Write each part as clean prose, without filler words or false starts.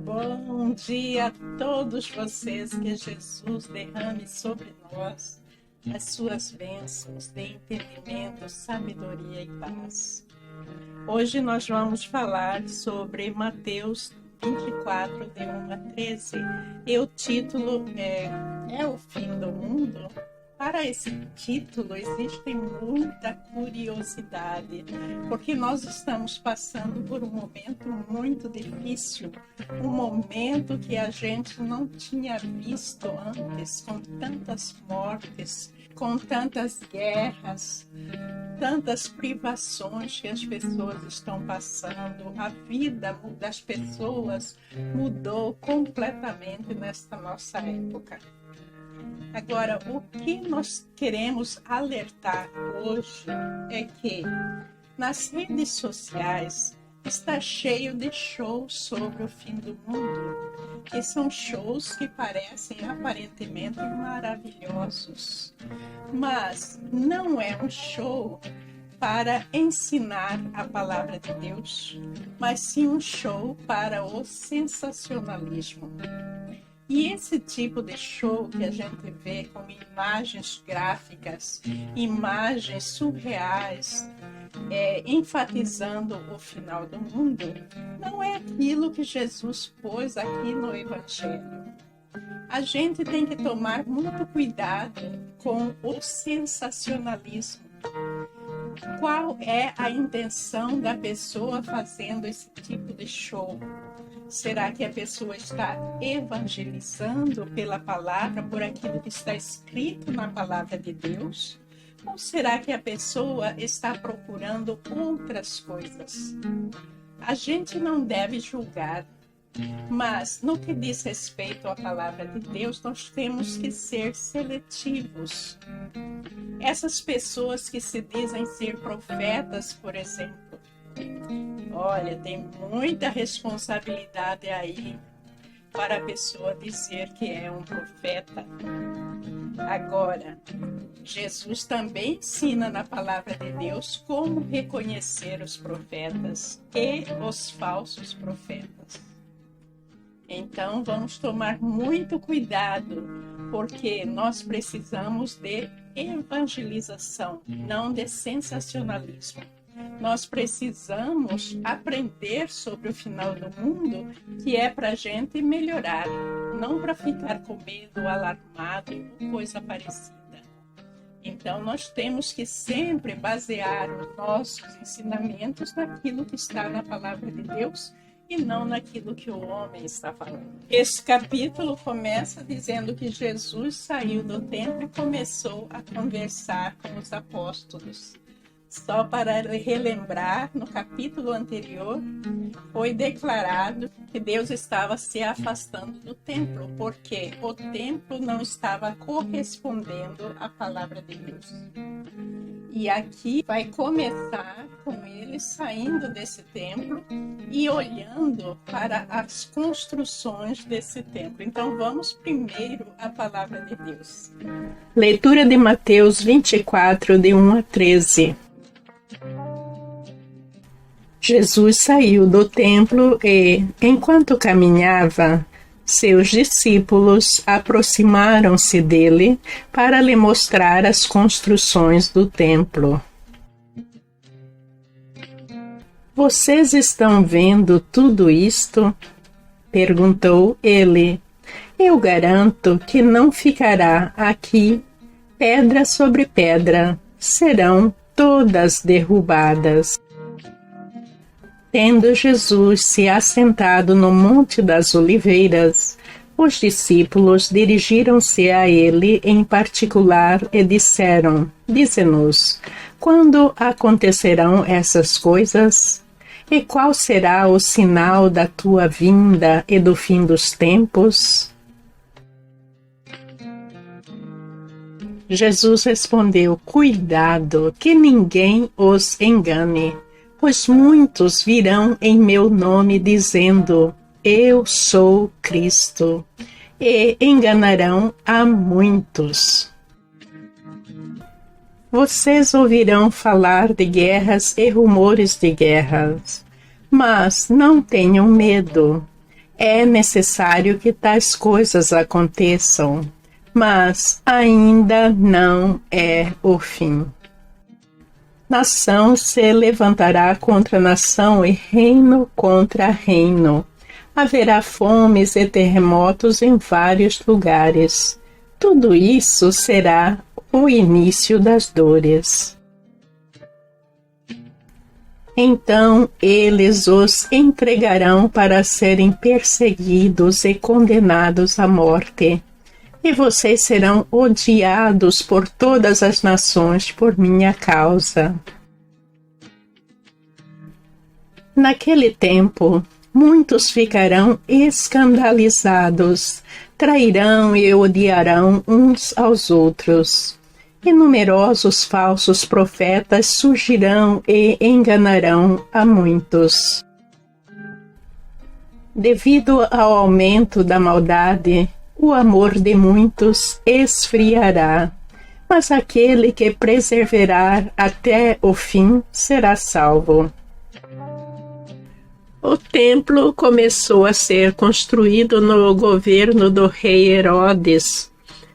Bom dia a todos vocês, que Jesus derrame sobre nós as suas bênçãos de entendimento, sabedoria e paz. Hoje nós vamos falar sobre Mateus 24, de 1 a 13, e o título é o fim do mundo? Para esse título existe muita curiosidade, porque nós estamos passando por um momento muito difícil, um momento que a gente não tinha visto antes, com tantas mortes, com tantas guerras, tantas privações que as pessoas estão passando. A vida das pessoas mudou completamente nesta nossa época. Agora, o que nós queremos alertar hoje é que nas redes sociais está cheio de shows sobre o fim do mundo, que são shows que parecem aparentemente maravilhosos, mas não é um show para ensinar a palavra de Deus, mas sim um show para o sensacionalismo. E esse tipo de show que a gente vê com imagens gráficas, imagens surreais, enfatizando o final do mundo, não é aquilo que Jesus pôs aqui no Evangelho. A gente tem que tomar muito cuidado com o sensacionalismo. Qual é a intenção da pessoa fazendo esse tipo de show? Será que a pessoa está evangelizando pela palavra, por aquilo que está escrito na palavra de Deus? Ou será que a pessoa está procurando outras coisas? A gente não deve julgar, mas no que diz respeito à palavra de Deus, nós temos que ser seletivos. Essas pessoas que se dizem ser profetas, por exemplo, olha, tem muita responsabilidade aí para a pessoa dizer que é um profeta. Agora, Jesus também ensina na palavra de Deus como reconhecer os profetas e os falsos profetas. Então, vamos tomar muito cuidado, porque nós precisamos de evangelização, não de sensacionalismo. Nós precisamos aprender sobre o final do mundo, que é para a gente melhorar, não para ficar com medo, alarmado ou coisa parecida. Então, nós temos que sempre basear os nossos ensinamentos naquilo que está na palavra de Deus e não naquilo que o homem está falando. Esse capítulo começa dizendo que Jesus saiu do templo e começou a conversar com os apóstolos. Só para relembrar, no capítulo anterior, foi declarado que Deus estava se afastando do templo, porque o templo não estava correspondendo à palavra de Deus. E aqui vai começar com ele saindo desse templo e olhando para as construções desse templo. Então vamos primeiro à palavra de Deus. Leitura de Mateus 24, de 1 a 13. Jesus saiu do templo e, enquanto caminhava, seus discípulos aproximaram-se dele para lhe mostrar as construções do templo. Vocês estão vendo tudo isto? Perguntou ele. Eu garanto que não ficará aqui pedra sobre pedra, serão todas derrubadas. Tendo Jesus se assentado no Monte das Oliveiras, os discípulos dirigiram-se a ele em particular e disseram: Dize-nos, quando acontecerão essas coisas? E qual será o sinal da tua vinda e do fim dos tempos? Jesus respondeu: Cuidado, que ninguém os engane. Pois muitos virão em meu nome dizendo, eu sou Cristo, e enganarão a muitos. Vocês ouvirão falar de guerras e rumores de guerras, mas não tenham medo. É necessário que tais coisas aconteçam, mas ainda não é o fim. Nação se levantará contra nação e reino contra reino. Haverá fomes e terremotos em vários lugares. Tudo isso será o início das dores. Então eles os entregarão para serem perseguidos e condenados à morte. E vocês serão odiados por todas as nações por minha causa. Naquele tempo, muitos ficarão escandalizados, trairão e odiarão uns aos outros. E numerosos falsos profetas surgirão e enganarão a muitos. Devido ao aumento da maldade, o amor de muitos esfriará, mas aquele que perseverar até o fim será salvo. O templo começou a ser construído no governo do rei Herodes,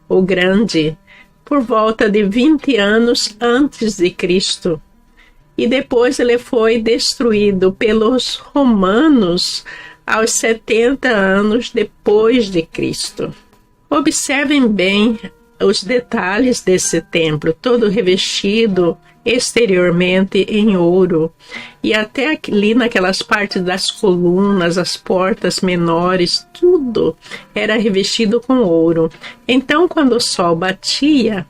o Grande, por volta de 20 anos antes de Cristo. E depois ele foi destruído pelos romanos aos 70 anos depois de Cristo. Observem bem os detalhes desse templo, todo revestido exteriormente em ouro, e até ali naquelas partes das colunas, as portas menores, tudo era revestido com ouro. Então, quando o sol batia,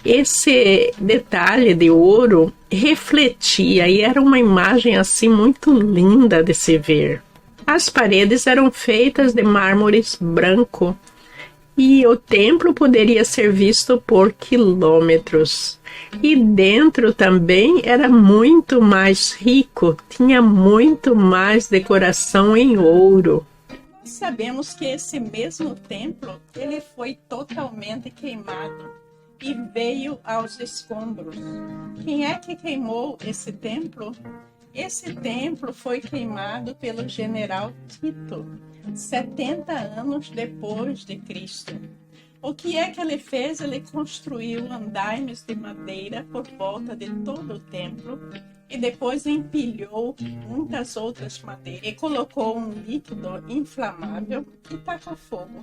esse detalhe de ouro refletia e era uma imagem assim muito linda de se ver. As paredes eram feitas de mármore branco e o templo poderia ser visto por quilômetros. E dentro também era muito mais rico, tinha muito mais decoração em ouro. Nós sabemos que esse mesmo templo ele foi totalmente queimado e veio aos escombros. Quem é que queimou esse templo? Esse templo foi queimado pelo general Tito, 70 anos depois de Cristo. O que é que ele fez? Ele construiu andaimes de madeira por volta de todo o templo e depois empilhou muitas outras madeiras e colocou um líquido inflamável e tacou fogo.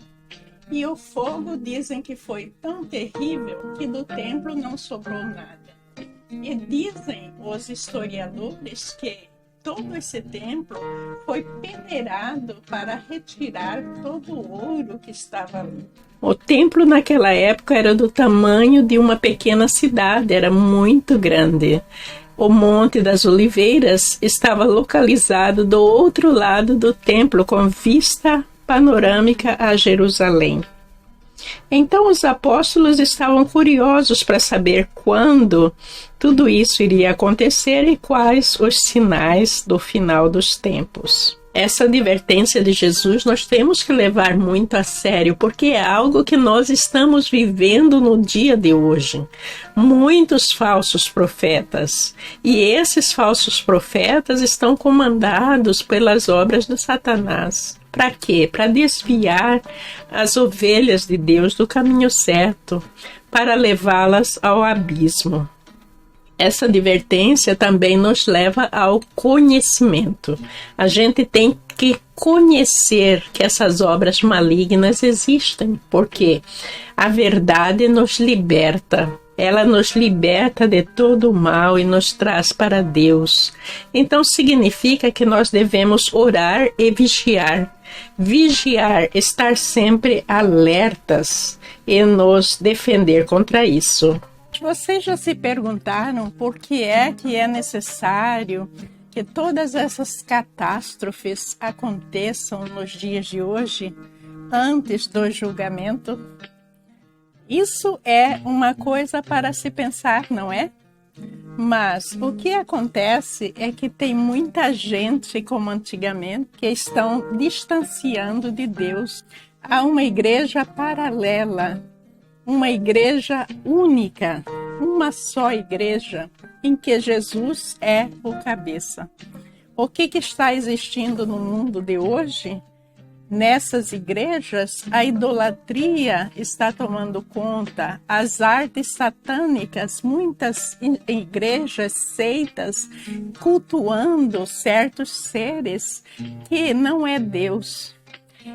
E o fogo dizem que foi tão terrível que do templo não sobrou nada. E dizem os historiadores que todo esse templo foi peneirado para retirar todo o ouro que estava ali. O templo naquela época era do tamanho de uma pequena cidade, era muito grande. O Monte das Oliveiras estava localizado do outro lado do templo, com vista panorâmica a Jerusalém. Então os apóstolos estavam curiosos para saber quando tudo isso iria acontecer e quais os sinais do final dos tempos. Essa advertência de Jesus nós temos que levar muito a sério, porque é algo que nós estamos vivendo no dia de hoje. Muitos falsos profetas. E esses falsos profetas estão comandados pelas obras de Satanás. Para quê? Para desviar as ovelhas de Deus do caminho certo, para levá-las ao abismo. Essa advertência também nos leva ao conhecimento. A gente tem que conhecer que essas obras malignas existem, porque a verdade nos liberta. Ela nos liberta de todo o mal e nos traz para Deus. Então significa que nós devemos orar e vigiar. Vigiar, estar sempre alertas e nos defender contra isso. Vocês já se perguntaram por que é necessário que todas essas catástrofes aconteçam nos dias de hoje, antes do julgamento? Isso é uma coisa para se pensar, não é? Mas o que acontece é que tem muita gente, como antigamente, que estão distanciando de Deus. Há uma igreja paralela, uma igreja única, uma só igreja, em que Jesus é o cabeça. O que está existindo no mundo de hoje nessas igrejas, a idolatria está tomando conta, as artes satânicas, muitas igrejas, seitas, cultuando certos seres que não é Deus.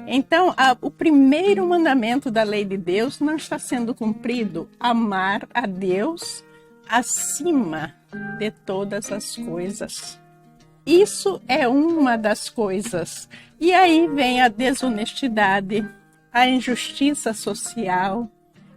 Então, o primeiro mandamento da lei de Deus não está sendo cumprido: amar a Deus acima de todas as coisas. Isso é uma das coisas. E aí vem a desonestidade, a injustiça social,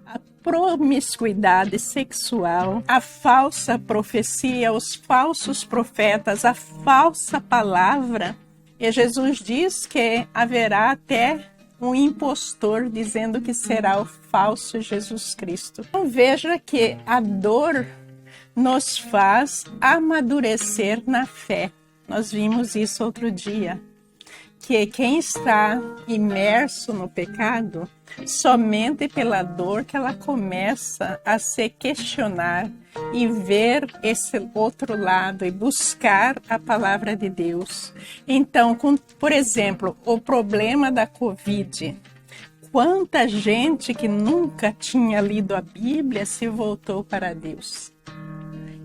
a promiscuidade sexual, a falsa profecia, os falsos profetas, a falsa palavra. E Jesus diz que haverá até um impostor dizendo que será o falso Jesus Cristo. Então veja que a dor nos faz amadurecer na fé. Nós vimos isso outro dia, que quem está imerso no pecado, somente pela dor que ela começa a se questionar e ver esse outro lado e buscar a palavra de Deus. Então, por exemplo, o problema da Covid. Quanta gente que nunca tinha lido a Bíblia se voltou para Deus.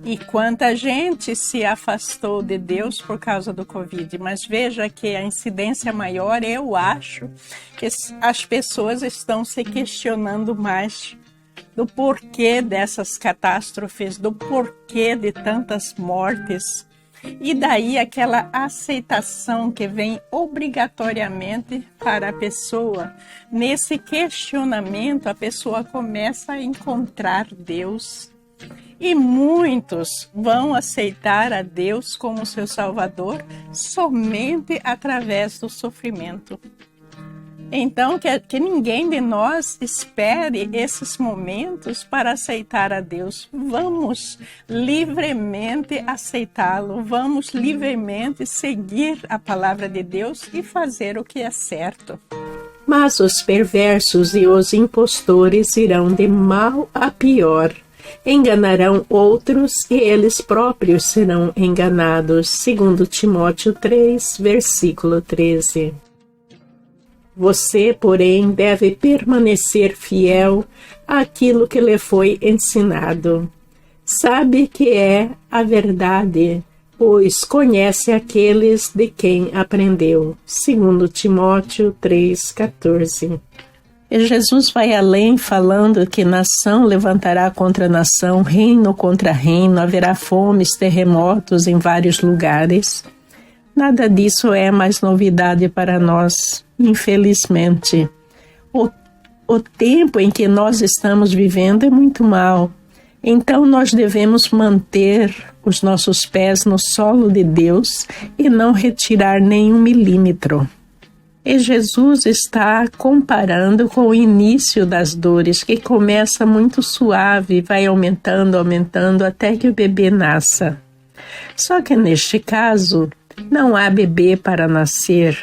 E quanta gente se afastou de Deus por causa do Covid. Mas veja que a incidência maior, eu acho, que as pessoas estão se questionando mais do porquê dessas catástrofes, do porquê de tantas mortes. E daí aquela aceitação que vem obrigatoriamente para a pessoa. Nesse questionamento, a pessoa começa a encontrar Deus. E muitos vão aceitar a Deus como seu Salvador somente através do sofrimento. Então, que ninguém de nós espere esses momentos para aceitar a Deus. Vamos livremente aceitá-lo, vamos livremente seguir a palavra de Deus e fazer o que é certo. Mas os perversos e os impostores irão de mal a pior. Enganarão outros e eles próprios serão enganados. 2 Timóteo 3, versículo 13. Você, porém, deve permanecer fiel àquilo que lhe foi ensinado. Sabe que é a verdade, pois conhece aqueles de quem aprendeu. 2 Timóteo 3, 14. E Jesus vai além, falando que nação levantará contra nação, reino contra reino, haverá fomes, terremotos em vários lugares. Nada disso é mais novidade para nós, infelizmente. O tempo em que nós estamos vivendo é muito mau. Então nós devemos manter os nossos pés no solo de Deus e não retirar nem 1 milímetro. E Jesus está comparando com o início das dores, que começa muito suave, vai aumentando, até que o bebê nasça. Só que neste caso, não há bebê para nascer,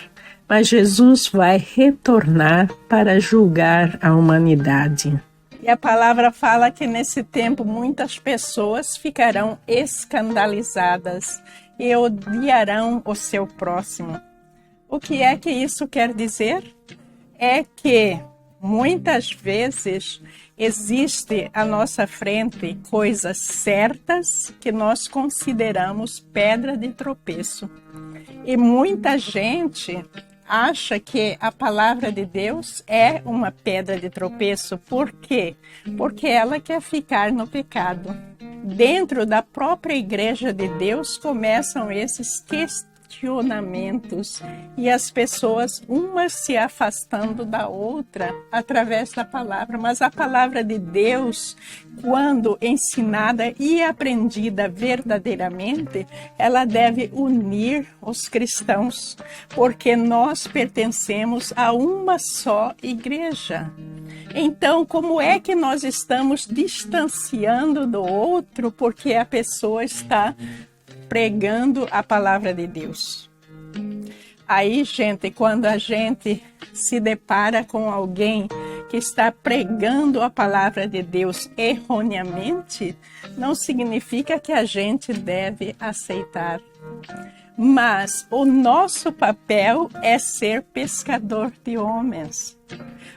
mas Jesus vai retornar para julgar a humanidade. E a palavra fala que nesse tempo muitas pessoas ficarão escandalizadas e odiarão o seu próximo. O que é que isso quer dizer? É que muitas vezes existe à nossa frente coisas certas que nós consideramos pedra de tropeço. E muita gente acha que a palavra de Deus é uma pedra de tropeço. Por quê? Porque ela quer ficar no pecado. Dentro da própria igreja de Deus começam esses questionamentos e as pessoas umas se afastando da outra através da palavra. Mas a palavra de Deus, quando ensinada e aprendida verdadeiramente, ela deve unir os cristãos, porque nós pertencemos a uma só igreja. Então, como é que nós estamos distanciando do outro porque a pessoa está pregando a palavra de Deus? Aí, gente, quando a gente se depara com alguém que está pregando a palavra de Deus erroneamente, não significa que a gente deve aceitar. mas o nosso papel é ser pescador de homens.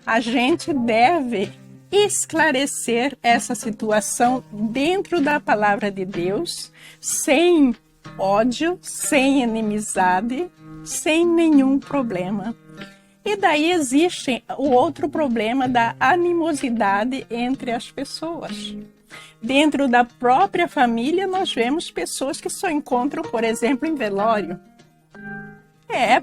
A gente deve esclarecer essa situação dentro da palavra de Deus, sem ódio, sem inimizade, sem nenhum problema. E daí existe o outro problema da animosidade entre as pessoas. Dentro da própria família, nós vemos pessoas que só encontram, por exemplo, em velório.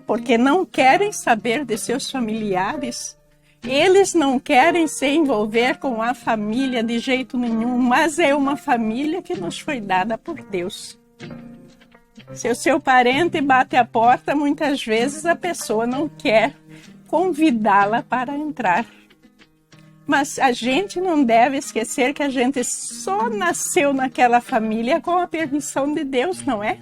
Porque não querem saber de seus familiares. Eles não querem se envolver com a família de jeito nenhum, mas é uma família que nos foi dada por Deus. Se o seu parente bate a porta, muitas vezes a pessoa não quer convidá-la para entrar. Mas a gente não deve esquecer que a gente só nasceu naquela família com a permissão de Deus, não é?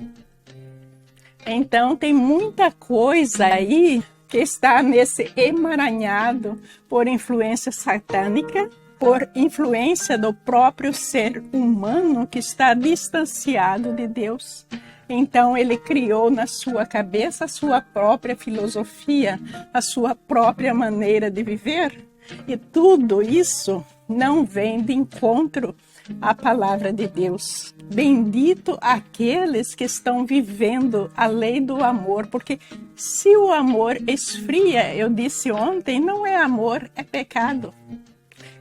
Então tem muita coisa aí que está nesse emaranhado por influência satânica, por influência do próprio ser humano que está distanciado de Deus. Então ele criou na sua cabeça a sua própria filosofia, a sua própria maneira de viver. E tudo isso não vem de encontro à palavra de Deus. Bendito aqueles que estão vivendo a lei do amor, porque se o amor esfria, eu disse ontem, não é amor, é pecado.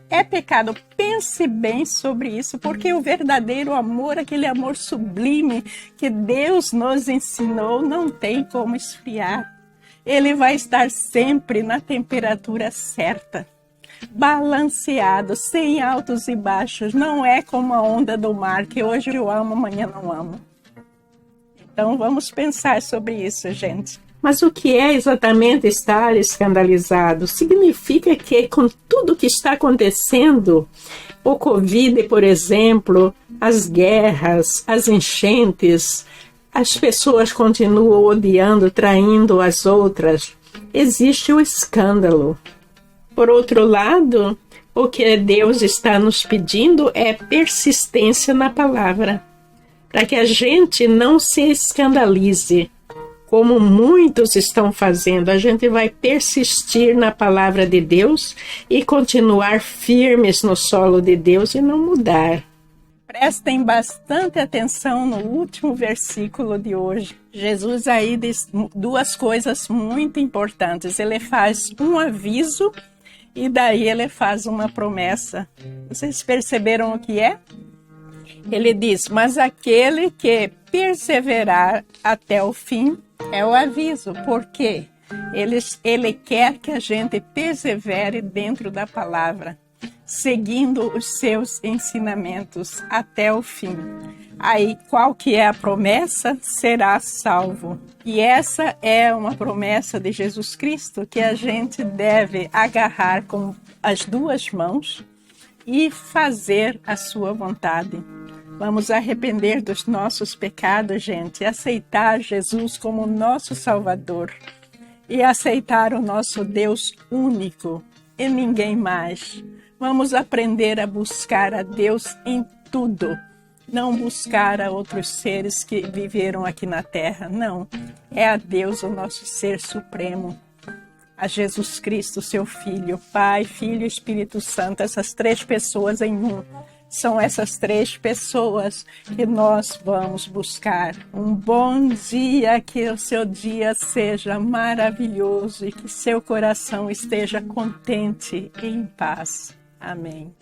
É pecado. Pense bem sobre isso, porque o verdadeiro amor, aquele amor sublime que Deus nos ensinou, não tem como esfriar. Ele vai estar sempre na temperatura certa, balanceado, sem altos e baixos. Não é como a onda do mar, que hoje eu amo, amanhã não amo. Então vamos pensar sobre isso, gente. Mas o que é exatamente estar escandalizado? Significa que com tudo que está acontecendo, o Covid, por exemplo, as guerras, as enchentes, as pessoas continuam odiando, traindo as outras. Existe o escândalo. Por outro lado, o que Deus está nos pedindo é persistência na palavra, para que a gente não se escandalize. Como muitos estão fazendo, a gente vai persistir na palavra de Deus e continuar firmes no solo de Deus e não mudar. Prestem bastante atenção no último versículo de hoje. Jesus aí diz duas coisas muito importantes. Ele faz um aviso e daí ele faz uma promessa. Vocês perceberam o que é? Ele diz, mas aquele que perseverar até o fim é o aviso. Por quê? Ele quer que a gente persevere dentro da palavra, seguindo os seus ensinamentos até o fim. Aí, qual que é a promessa? Será salvo. E essa é uma promessa de Jesus Cristo que a gente deve agarrar com as duas mãos e fazer a sua vontade. Vamos arrepender dos nossos pecados, gente, aceitar Jesus como nosso Salvador e aceitar o nosso Deus único e ninguém mais. Vamos aprender a buscar a Deus em tudo, não buscar a outros seres que viveram aqui na terra, não. É a Deus, o nosso ser supremo, a Jesus Cristo, seu Filho, Pai, Filho e Espírito Santo, essas três pessoas em um. São essas três pessoas que nós vamos buscar. Um bom dia, que o seu dia seja maravilhoso e que seu coração esteja contente e em paz. Amém.